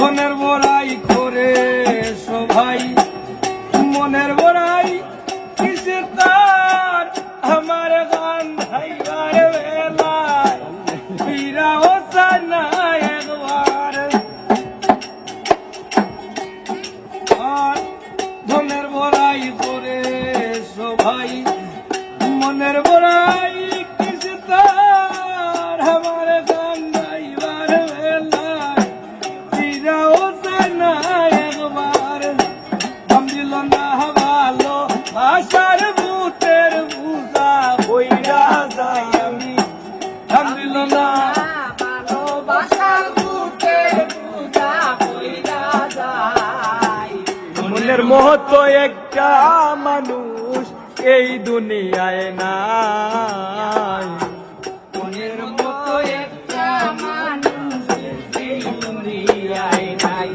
ধনের বড়াই করে সবাই মনের বড়াই কিসে তার আমার গান ধাইবার বেলায় ফিরাও চায় না একবার আর ধনের বড়াই করে সবাই মনের বড়াই কিসে তার আমার গান ধাইবার বেলায় ফিরাও চায় না একবার দাম দিল না ভালো আশার ভূতের পূজা হইরা যাই আমি দাম দিল না ভালোবাসার ভূতের পূজা হইরা যায়। মনের মতো একটা মানুষ এই দুনিয়ায় নাই মনের মতো একটা মানুষ এই দুনিয়ায় নাই।